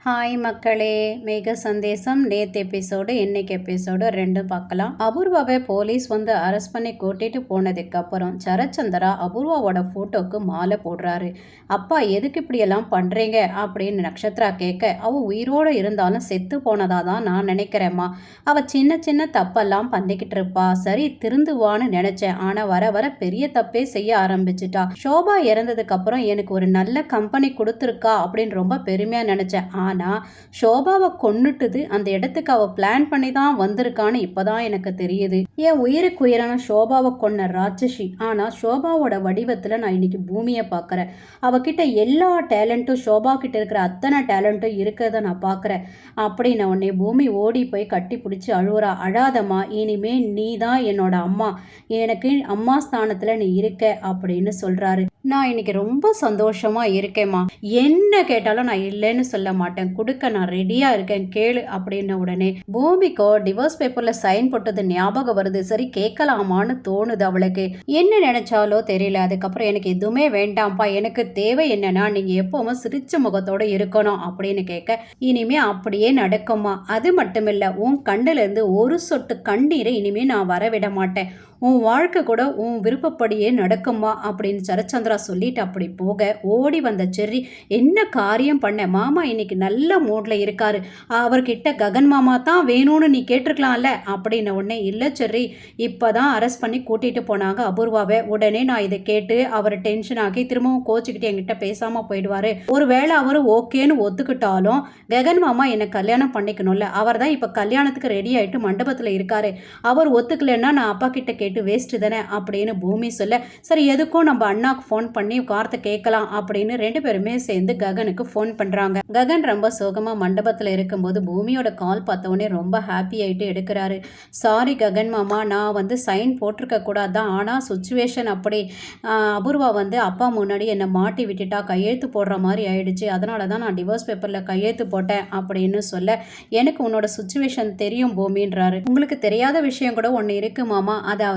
Hi மக்களே, மேக சந்தேசம் நேற்று எபிசோடு இன்னைக்கு எபிசோடு ரெண்டும் பார்க்கலாம். அபூர்வாவை போலீஸ் வந்து அரெஸ்ட் பண்ணி கூட்டிட்டு போனதுக்கு அப்புறம் சரச்சந்திரா அபூர்வாவோட ஃபோட்டோக்கு மாலை போடுறாரு. அப்பா எதுக்கு இப்படியெல்லாம் பண்ணுறீங்க அப்படின்னு நக்ஷத்ரா கேட்க, அவள் உயிரோடு இருந்தாலும் செத்து போனதா தான் நான் நினைக்கிறேம்மா. அவள் சின்ன சின்ன தப்பெல்லாம் பண்ணிக்கிட்டு இருப்பா, சரி திருந்துவான்னு நினச்சேன். ஆனால் வர வர பெரிய தப்பே செய்ய ஆரம்பிச்சிட்டா. ஷோபா இறந்ததுக்கு அப்புறம் எனக்கு ஒரு நல்ல கம்பெனி கொடுத்துருக்கா அப்படின்னு ரொம்ப பெருமையாக நினச்சேன். ஆனால் ஷோபாவை கொன்னுட்டுது அந்த இடத்துக்கு அவள் பிளான் பண்ணி தான் வந்திருக்கான்னு இப்போதான் எனக்கு தெரியுது. என் உயிருக்கு உயிரான ஷோபாவை கொன்ன ராட்சசி. ஆனால் ஷோபாவோட வடிவத்தில் நான் இன்னைக்கு பூமியை பார்க்குறேன். அவகிட்ட எல்லா டேலண்ட்டும் ஷோபா கிட்ட இருக்கிற அத்தனை டேலண்ட்டும் இருக்கிறத நான் பார்க்குறேன் அப்படின்னு உடனே பூமி ஓடி போய் கட்டி பிடிச்சி அழுவுறா. அழாதம்மா, இனிமே நீ தான் என்னோட அம்மா, எனக்கு அம்மா ஸ்தானத்தில் நீ இருக்க அப்படின்னு சொல்கிறாரு. நான் இன்னைக்கு ரொம்ப சந்தோஷமா இருக்கேம்மா, என்ன கேட்டாலும் நான் இல்லைன்னு சொல்ல மாட்டேன், கொடுக்க நான் ரெடியா இருக்கேன், கேளு அப்படின்ன உடனே பூமிக்கோ டிவோர்ஸ் பேப்பர்ல சைன் போட்டது ஞாபகம் வருது. சரி கேட்கலாமான்னு தோணுது அவளுக்கு. என்ன நினைச்சாலோ தெரியல. அதுக்கப்புறம் எனக்கு எதுவுமே வேண்டாம்ப்பா, எனக்கு தேவை என்னன்னா நீங்க எப்பவும் சிரிச்ச முகத்தோட இருக்கணும் அப்படின்னு கேட்க, இனிமே அப்படியே நடக்குமா. அது மட்டும் இல்ல, உன் கண்ணுல இருந்து ஒரு சொட்டு கண்ணீரை இனிமே நான் வரவிட மாட்டேன், உன் வாழ்க்கை கூட உன் விருப்பப்படியே நடக்குமா அப்படின்னு சரச்சந்திரா சொல்லிட்டு அப்படி போக ஓடி வந்த செர்ரி, என்ன காரியம் பண்ண மாமா இன்னைக்கு நல்ல மூட்ல இருக்காரு, அவர்கிட்ட ககன் மாமா தான் வேணும்னு நீ கேட்டிருக்கலாம்ல அப்படின்னு உடனே, இல்லை செர்ரி இப்போதான் அரெஸ்ட் பண்ணி கூட்டிட்டு போனாங்க அபூர்வாவை, உடனே நான் இதை கேட்டு அவர் டென்ஷன் ஆகி திரும்பவும் கோச்சுக்கிட்டு என்கிட்ட பேசாமல் போயிடுவார், ஒருவேளை அவர் ஓகேன்னு ஒத்துக்கிட்டாலும் ககன் மாமா என்னை கல்யாணம் பண்ணிக்கணும்ல, அவர் தான் இப்போ கல்யாணத்துக்கு ரெடி ஆகிட்டு மண்டபத்தில் இருக்காரு, அவர் ஒத்துக்கலைன்னா நான் அப்பா கிட்ட கேட்டு வேஸ்ட் தானே அப்படின்னு பூமி சொல்ல, சரி எதுக்கும் நம்ம அண்ணாக்கு ஃபோன் பண்ணி வார்த்தை கேட்கலாம் அப்படின்னு ரெண்டு பேருமே சேர்ந்து ககனுக்கு ஃபோன் பண்றாங்க. ககன் ரொம்ப சோகமா மண்டபத்தில் இருக்கும்போது பூமியோட கால் பார்த்தவொடனே ரொம்ப ஹாப்பி ஆயிட்டு எடுக்கிறாரு. சாரி ககன் மாமா, நான் வந்து சைன் போட்டிருக்க கூடாதான், ஆனால் சுச்சுவேஷன் அப்படி, அபூர்வா வந்து அப்பா முன்னாடி என்னை மாட்டி விட்டுட்டா, கையெழுத்து போடுற மாதிரி ஆயிடுச்சு, அதனால தான் நான் டிவோர்ஸ் பேப்பரில் கையெழுத்து போட்டேன் அப்படின்னு சொல்ல, எனக்கு உன்னோட சுச்சுவேஷன் தெரியும் பூமின்றாரு. உங்களுக்கு தெரியாத விஷயம் கூட ஒன்று இருக்கு மாமா, அதாவது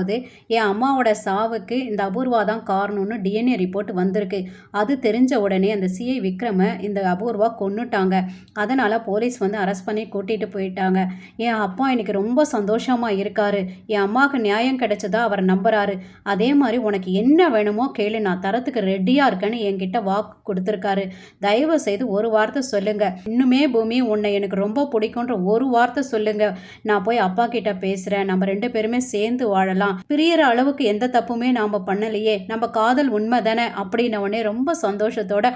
என் அம்மாவோட சாவுக்கு இந்த அபூர்வா தான் காரணம்னு டிஎன்ஏ ரிப்போர்ட் வந்திருக்கு. அது தெரிஞ்ச உடனே அந்த சிஐ விக்ரம இந்த அபூர்வா கொன்னுட்டாங்க, அதனால் போலீஸ் வந்து அரெஸ்ட் பண்ணி கூட்டிகிட்டு போயிட்டாங்க. என் அப்பா இன்னைக்கு ரொம்ப சந்தோஷமாக இருக்காரு, என் அம்மாவுக்கு நியாயம் கிடைச்சதா அவர் நம்புறாரு, அதே மாதிரி உனக்கு என்ன வேணுமோ கேளு, நான் தரத்துக்கு ரெடியாக இருக்கேன்னு என்கிட்ட வாக்கு கொடுத்துருக்காரு, தயவு செய்து ஒரு வார்த்தை சொல்லுங்க, இன்னுமே பூமி உன்னை எனக்கு ரொம்ப பிடிக்குன்ற ஒரு வார்த்தை சொல்லுங்க, நான் போய் அப்பா கிட்ட பேசுகிறேன், நம்ம ரெண்டு பேருமே சேர்ந்து வாழலாம், பிரியற அளவுக்கு எந்த தப்புமே நாம் பண்ணலையே, நம்ம காதல் உண்மை தானே அப்படின்ன உடனே ரொம்ப சந்தோஷத்தோட,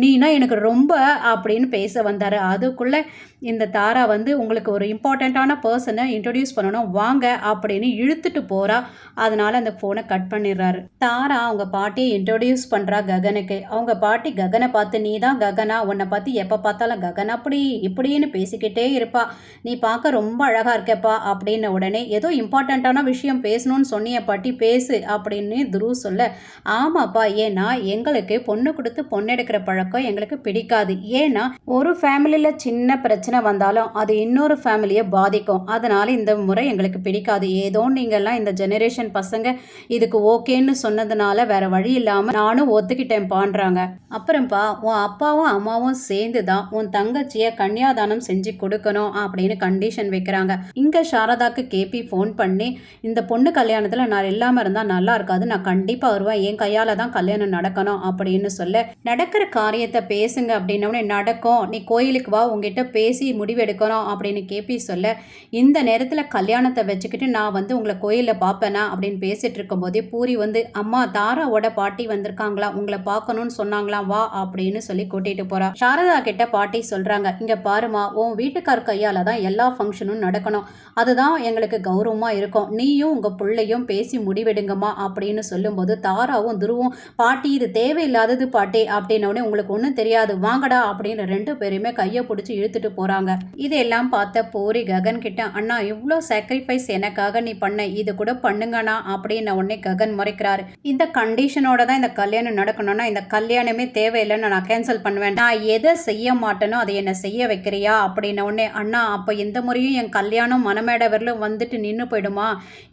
நீனா எனக்கு ரொம்ப அப்படின்னு பேச வந்தார். அதுக்குள்ளே இந்த தாரா வந்து உங்களுக்கு ஒரு இம்பார்ட்டண்ட்டான பர்சனை இன்ட்ரடியூஸ் பண்ணணும் வாங்க அப்படின்னு இழுத்துட்டு போகிறா. அதனால் அந்த ஃபோனை கட் பண்ணிடுறாரு. தாரா அவங்க பாட்டியை இன்ட்ரடியூஸ் பண்ணுறா ககனுக்கு. அவங்க பாட்டி ககனை பார்த்து, நீ தான் ககனா, உன்னை பற்றி எப்போ பார்த்தாலும் ககன் அப்படி இப்படின்னு பேசிக்கிட்டே இருப்பா, நீ பார்க்க ரொம்ப அழகாக இருக்கப்பா அப்படின்ன உடனே, ஏதோ இம்பார்ட்டண்ட்டான விஷயம் பேசணும்னு சொன்னிய பாட்டி, பேசு அப்படின்னு துருவ் சொல்ல, ஆமாப்பா, ஏன்னா எங்களுக்கு பொண்ணு கொடுத்து பொண்ணு எடுக்கிற பழக்கம் எங்களுக்கு பிடிக்காது, ஏன்னா ஒரு ஃபேமிலியில் சின்ன பிரச்சனை வந்தாலும் அது இன்னொரு ஃபேமிலியை பாதிக்கும், அதனால இந்த முறை எங்களுக்கு பிடிக்காது, ஏதோ நீங்கள்லாம் இந்த ஜெனரேஷன் பசங்க இதுக்கு ஓகேன்னு சொன்னதுனால வேற வழி இல்லாமல் நானும் ஒத்துக்கிட்டேன் பான்றாங்க. அப்புறம்ப்பா, உன் அப்பாவும் அம்மாவும் சேர்ந்து தான் உன் தங்கச்சியை கன்னியாதானம் செஞ்சு கொடுக்கணும் அப்படின்னு கண்டிஷன் வைக்கிறாங்க. இங்கே சாரதாக்கு கேபி ஃபோன் பண்ணி, இந்த பொண்ணு கல்யாணத்தில் நான் இல்லாமல் இருந்தால் நல்லா இருக்காது, நான் கண்டிப்பாக வருவேன், என் கையால் தான் கல்யாணம் நடக்கணும் அப்படின்னு சொல்ல, நடக்கிற காரியத்தை பேசுங்க அப்படின்னோடனே, நடக்கும், நீ கோயிலுக்கு வா, உங்ககிட்ட பேசி முடிவெடுக்கணும் அப்படின்னு கேபி சொல்ல, இந்த நேரத்தில் கல்யாணத்தை வச்சுக்கிட்டு நான் வந்து உங்களை கோயிலில் பார்ப்பேனா அப்படின்னு பேசிட்டு இருக்கும்போதே பூரி வந்து, அம்மா தாராவோட பாட்டி வந்திருக்காங்களா, உங்களை பார்க்கணும்னு சொன்னாங்களாம், வா அப்படின்னு சொல்லி கூட்டிட்டு போறா. சாரதா கிட்ட பாட்டி சொல்றாங்க, இங்க பாருமா, உன் வீட்டுக்கார் கையால தான் எல்லா ஃபங்க்ஷனும் நடக்கணும், அதுதான் எங்களுக்கு கௌரவமா இருக்கும், நீயும் உங்க பிள்ளையும் பேசி முடிவெடுங்கம்மா அப்படின்னு சொல்லும்போது தாராவும் துருவும், பாட்டி இது தேவையில்லாதது பாட்டி அப்படின்னோடனே, உங்களுக்கு ஒன்றும் தெரியாது வாங்கடா அப்படின்னு ரெண்டு பேருமே கையை பிடிச்சி இழுத்துட்டு போறாங்க. இதெல்லாம் பார்த்த பூரி ககன் கிட்ட, அண்ணா இவ்வளோ சாக்ரிஃபைஸ் எனக்காக நீ பண்ண, இது கூட பண்ணுங்கண்ணா அப்படின்ன உடனே ககன் முறைக்கிறாரு. இந்த கண்டிஷனோட தான் இந்த கல்யாணம் நடக்கணும்னா இந்த கல்யாணமே தேவையில்லைன்னு நான் கேன்சல் பண்ணுவேன், நான் எதை செய்ய மாட்டேனோ அதை என்ன செய்ய வைக்கிறியா அப்படின்ன உடனே, அண்ணா அப்போ இந்த முறையும் என் கல்யாணம் மனமேட வரலும் வந்துட்டு நின்று போயிடுமா,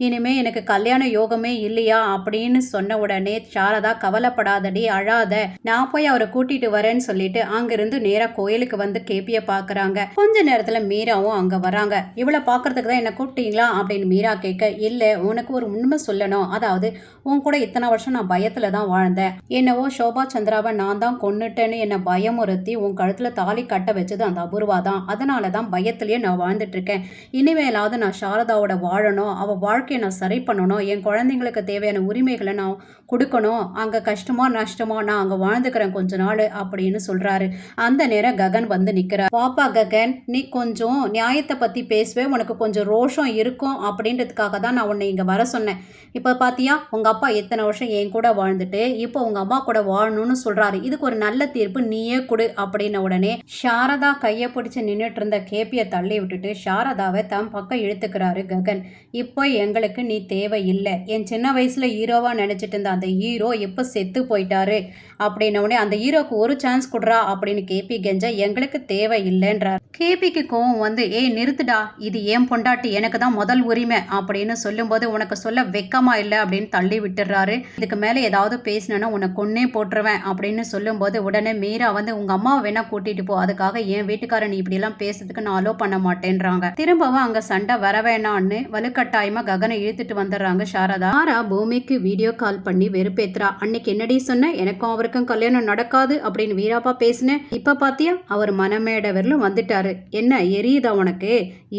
இனிமே எனக்கு எனக்கு கல்யாண யோகமே இல்லையா அப்படின்னு சொன்ன உடனே சாரதா கவலைப்படாதடி, அழாத, நான் போய் அவரை கூட்டிட்டு வரேன்னு சொல்லிட்டு அங்கிருந்து நேரா கோயிலுக்கு வந்து கேபிய பாக்குறாங்க. கொஞ்ச நேரத்துல மீராவும் அங்க வராங்க. இவளை பாக்குறதுக்கு தான் என்ன கூப்பிட்டீங்களா அப்படின்னு மீரா கேட்க, இல்ல உனக்கு ஒரு உண்மை சொல்லணும். அதாவது உன் கூட இத்தனை வருஷம் நான் பயத்துல தான் வாழ்ந்தேன். என்னவோ சோபா சந்திராவை நான் தான் கொன்னுட்டேன்னு என்ன பயமுறுத்தி உன் கழுத்துல தாலி கட்ட வச்சது அந்த அபூர்வா தான். அதனாலதான் பயத்திலேயே நான் வாழ்ந்துட்டு இருக்கேன். இனிமேலாவது நான் சாரதாவோட வாழணும், அவ வாழ்க்கையை நான் சரி பண்ணணும், என் குழந்தைங்களுக்கு தேவையான உரிமைகளை நான் கொடுக்கணும். அங்க கஷ்டமோ நஷ்டமோ நான் அங்க வாழ்ந்துக்கிறேன் கொஞ்ச நாள் அப்படின்னு சொல்றாரு. அந்த நேரம் ககன் வந்து நிக்கிறார். பாப்பா ககன், நீ கொஞ்சம் நியாயத்தை பத்தி பேசுவே, உனக்கு கொஞ்சம் ரோஷம் இருக்கும் அப்படின்றதுக்காக தான் நான் உன்னை இங்க வர சொன்னேன். இப்ப பாத்தியா, உங்க அப்பா எத்தனை வருஷம் என் கூட வாழ்ந்துட்டு இப்போ உங்க அம்மா கூட வாழணும்னு சொல்றாரு. இதுக்கு ஒரு நல்ல தீர்ப்பு நீயே கொடு அப்படின்ன உடனே சாரதா கையை பிடிச்சு நின்றுட்டு இருந்த கேபியை தள்ளி விட்டுட்டு சாரதாவை தம் பக்கம் இழுத்துக்கிறாரு ககன். இப்போ எங்களுக்கு நீ தேவை இல்லை. என் சின்ன வயசுல ஹீரோவா நினைச்சிட்டு இருந்த அந்த ஹீரோ இப்போ செத்து போயிட்டாரு அப்படின்ன உடனே அந்த ஹீரோக்கு ஒரு சான்ஸ் கொடுறா அப்படின்னு கேபி கெஞ்ச, எங்களுக்கு தேவை இல்லைன்றார். கேபிக்கு கோவம் வந்து, ஏய் நிறுத்துடா, இது ஏன் பொண்டாட்டி, எனக்கு தான் முதல் உரிமை அப்படின்னு சொல்லும்போது உனக்கு சொல்ல வெக்கமா இல்லை அப்படின்னு தள்ளி விட்டுறாரு. இதுக்கு மேலே ஏதாவது பேசினா உன்னை கொன்னே போட்டுருவேன் அப்படின்னு சொல்லும்போது உடனே மீரா வந்து, உங்க அம்மாவை வேணா கூட்டிட்டு போ, அதுக்காக என் வீட்டுக்காரன் இப்படியெல்லாம் பேசுறதுக்கு நான் அலோ பண்ண மாட்டேன்றாங்க. திரும்பவும் அங்க சண்டை வர வேணான்னு வலுக்கட்டாயமா ககனை இழுத்துட்டு வந்துடுறாங்க சாரதா. பூமிக்கு வீடியோ கால் பண்ணி வெறுப்பேத்துறா. அன்னைக்கு என்னடி சொன்ன, எனக்கும் அவருக்கும் கல்யாணம் நடக்காது அப்படின்னு வீராப்பா பேசினேன். இப்ப பாத்தியா அவர் மனமேட வரலும் வந்துட்டாரு. என்ன எரியுதா உனக்கு?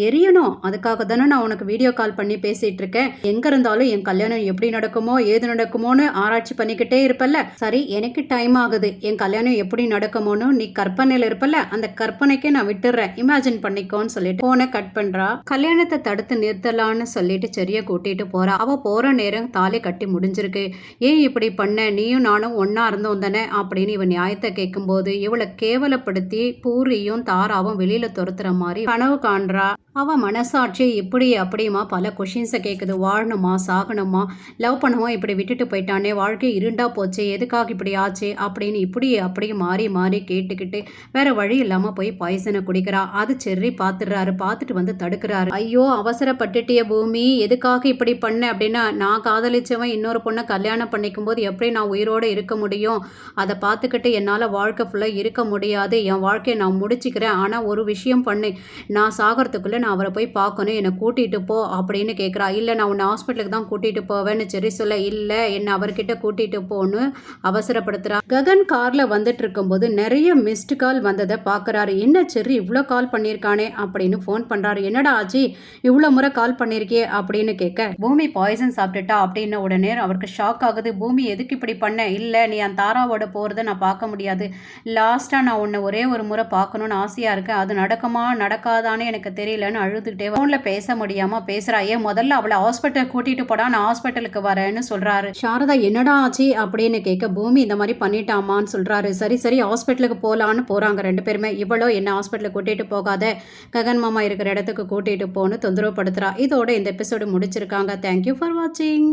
எரியணும், அதுக்காக தானே நான் உனக்கு வீடியோ கால் பண்ணி பேசிட்டு இருக்கேன். எங்க இருந்தாலும் என் கல்யாணம் எப்படி நடக்குமோ ஏது நடக்குமோன்னு ஆராய்ச்சி பண்ணிக்கிட்டே இருப்பல்ல. சரி, எனக்கு டைம் ஆகுது, என் கல்யாணம் எப்படி நடக்குமோன்னு நீ கற்பனையில இருப்பல்ல, அந்த கற்பனைக்கே நான் விட்டுறேன், இமேஜின் பண்ணிக்கோன்னு சொல்லிட்டு போனை கட் பண்றா. கல்யாணத்தை தடுத்து நிறுத்தலான்னு சொல்லிட்டு செரிய கூட்டிட்டு போறா. அவ போற நேரம் தாலி கட்டி முடிஞ்சிருக்கு. ஏன் இப்படி பண்ண, நீயும் நானும் ஒன்னா இருந்தோம் தானே அப்படின்னு இவன் நியாயத்தை கேட்கும் போது இவளை கேவலப்படுத்தி பூரியும் தாராவும் வெளியில துரத்துற மாதிரி கனவு காண்றா. அவ மனசாட்சி இப்படி அப்படியுமா பல கொஷின்ஸை கேட்குது. வாழணுமா சாகணுமா, லவ் பண்ணுவோம், இப்படி விட்டுட்டு போயிட்டானே, வாழ்க்கை இருண்டா போச்சு, எதுக்காக இப்படி ஆச்சு அப்படின்னு இப்படி அப்படியே மாறி மாறி கேட்டுக்கிட்டு வேற வழி இல்லாம போய் பாய்சனை குடிக்கிறா. அது செர்ரி பார்த்துடுறாரு. பார்த்துட்டு வந்து தடுக்கிறாரு. ஐயோ அவசரப்பட்டுட்டிய பூமி, எதுக்காக இப்படி பண்ண அப்படின்னா, நான் காதலிச்சவன் இன்னொரு பொண்ணை கல்யாணம் பண்ணிக்கும் போது எப்படி நான் உயிரோடு இருக்க முடியும், அதை பார்த்துக்கிட்டு என்னால் வாழ்க்கை ஃபுல்லாக இருக்க முடியாது, என் வாழ்க்கையை நான் முடிச்சுக்கிறேன். ஆனால் ஒரு விஷயம் பண்ணு, நான் சாகிறதுக்குள்ளே நான் அவரை போய் பார்க்கணும், என்னை கூட்டிகிட்டு போ அப்படின்னு கேட்குறா. இல்லை நான் உன்னை ஹாஸ்பிட்டலுக்கு தான் கூட்டிகிட்டு போவேன்னு சரி சொல்ல, இல்லை என்னை அவர்கிட்ட கூட்டிகிட்டு போன்னு அவசரப்படுத்துகிறா. ககன் காரில் வந்துட்டு இருக்கும்போது நிறைய மிஸ்டு கால் வந்ததை பார்க்குறாரு. என்ன செர்ரி இவ்வளோ கால் பண்ணியிருக்கானே அப்படின்னு ஃபோன் பண்ணுறாரு. என்னடா ஆச்சு, இவ்வளோ முறை கால் பண்ணியிருக்கே அப்படின்னு கேட்க, பூமி பாய்சன் சாப்பிட்டுட்டா அப்படின்னு உடனே அவருக்கு ஷாக் ஆகுது. பூமி எதுக்கு இப்படி பண்ண? இல்லை நீ அந்த தாராவோட போகிறத நான் பார்க்க முடியாது, லாஸ்ட்டாக நான் உன்னை ஒரே ஒரு முறை பார்க்கணுன்னு ஆசையாக இருக்கேன், அது நடக்குமா நடக்காதான்னு எனக்கு தெரியலன்னு அழுதுகிட்டே ஃபோனில் பேச முடியாமல் பேசுகிறா. ஏன் முதல்ல அவளை ஹாஸ்பிட்டல் கூட்டிகிட்டு போடா, நான் ஹாஸ்பிட்டலுக்கு வரேன்னு சொல்கிறாரு. சாரதா என்னடா ஆச்சு அப்படின்னு கேட்க, பூமி இந்த மாதிரி பண்ணிட்டாமான்னு சொல்கிறாரு. சரி சரி ஹாஸ்பிட்டலுக்கு போகலான்னு போகிறாங்க ரெண்டு பேருமே. இவ்வளோ என்ன ஹாஸ்பிட்டலுக்கு கூட்டிகிட்டு போகாத, ககன் மாமா இருக்கிற இடத்துக்கு கூட்டிகிட்டு போன்னு தொந்தரவு படுத்துகிறா. இதோட இந்த எபிசோடு முடிச்சிருக்காங்க. தேங்க்யூ ஃபார் வாட்சிங்.